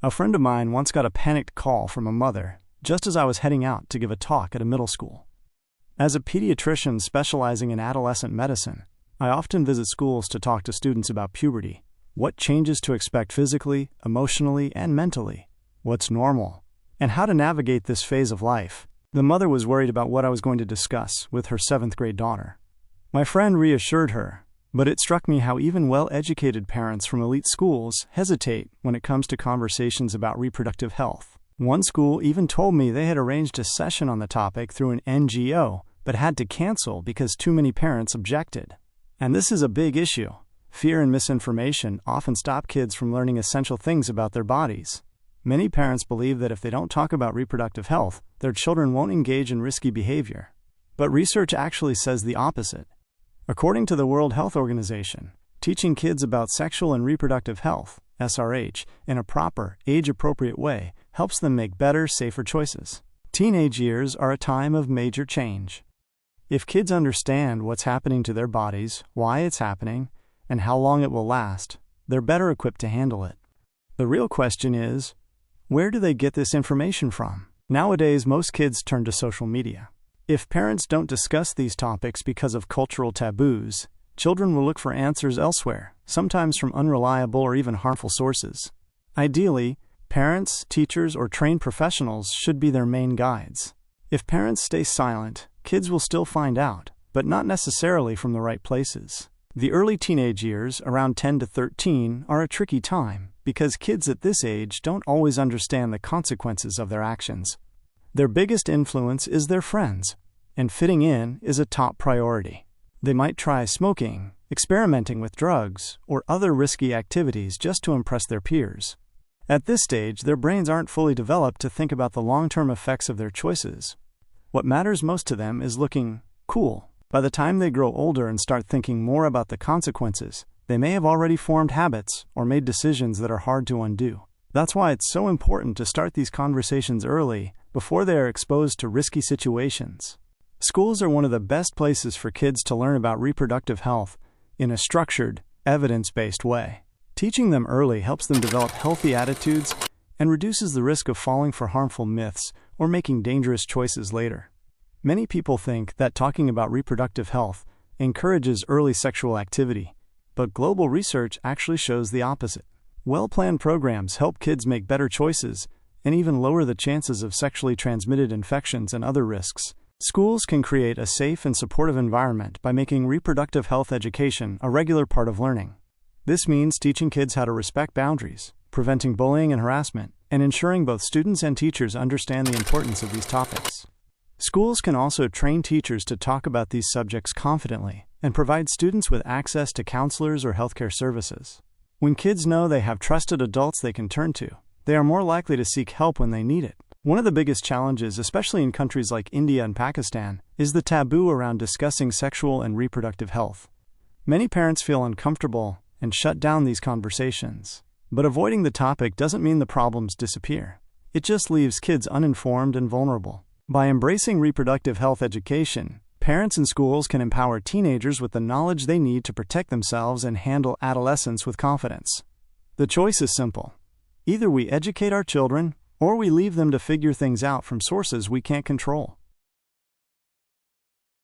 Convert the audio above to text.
A friend of mine once got a panicked call from a mother just as I was heading out to give a talk at a middle school. As a pediatrician specializing in adolescent medicine, I often visit schools to talk to students about puberty, what changes to expect physically, emotionally, and mentally, what's normal, and how to navigate this phase of life. The mother was worried about what I was going to discuss with her 7th grade daughter. My friend reassured her, but it struck me how even well-educated parents from elite schools hesitate when it comes to conversations about reproductive health. One school even told me they had arranged a session on the topic through an NGO, but had to cancel because too many parents objected. And this is a big issue. Fear and misinformation often stop kids from learning essential things about their bodies. Many parents believe that if they don't talk about reproductive health, their children won't engage in risky behavior. But research actually says the opposite. According to the World Health Organization, teaching kids about sexual and reproductive health, SRH, in a proper, age-appropriate way helps them make better, safer choices. Teenage years are a time of major change. If kids understand what's happening to their bodies, why it's happening, and how long it will last, they're better equipped to handle it. The real question is, where do they get this information from? Nowadays, most kids turn to social media. If parents don't discuss these topics because of cultural taboos, children will look for answers elsewhere, sometimes from unreliable or even harmful sources. Ideally, parents, teachers, or trained professionals should be their main guides. If parents stay silent, kids will still find out, but not necessarily from the right places. The early teenage years, around 10 to 13, are a tricky time because kids at this age don't always understand the consequences of their actions. Their biggest influence is their friends, and fitting in is a top priority. They might try smoking, experimenting with drugs, or other risky activities just to impress their peers. At this stage, their brains aren't fully developed to think about the long-term effects of their choices. What matters most to them is looking cool. By the time they grow older and start thinking more about the consequences, they may have already formed habits or made decisions that are hard to undo. That's why it's so important to start these conversations early, before they are exposed to risky situations. Schools are one of the best places for kids to learn about reproductive health in a structured, evidence-based way. Teaching them early helps them develop healthy attitudes and reduces the risk of falling for harmful myths or making dangerous choices later. Many people think that talking about reproductive health encourages early sexual activity, but global research actually shows the opposite. Well-planned programs help kids make better choices and even lower the chances of sexually transmitted infections and other risks. Schools can create a safe and supportive environment by making reproductive health education a regular part of learning. This means teaching kids how to respect boundaries, preventing bullying and harassment, and ensuring both students and teachers understand the importance of these topics. Schools can also train teachers to talk about these subjects confidently and provide students with access to counselors or healthcare services. When kids know they have trusted adults they can turn to, they are more likely to seek help when they need it. One of the biggest challenges, especially in countries like India and Pakistan, is the taboo around discussing sexual and reproductive health. Many parents feel uncomfortable and shut down these conversations. But avoiding the topic doesn't mean the problems disappear. It just leaves kids uninformed and vulnerable. By embracing reproductive health education, parents and schools can empower teenagers with the knowledge they need to protect themselves and handle adolescence with confidence. The choice is simple. Either we educate our children, or we leave them to figure things out from sources we can't control.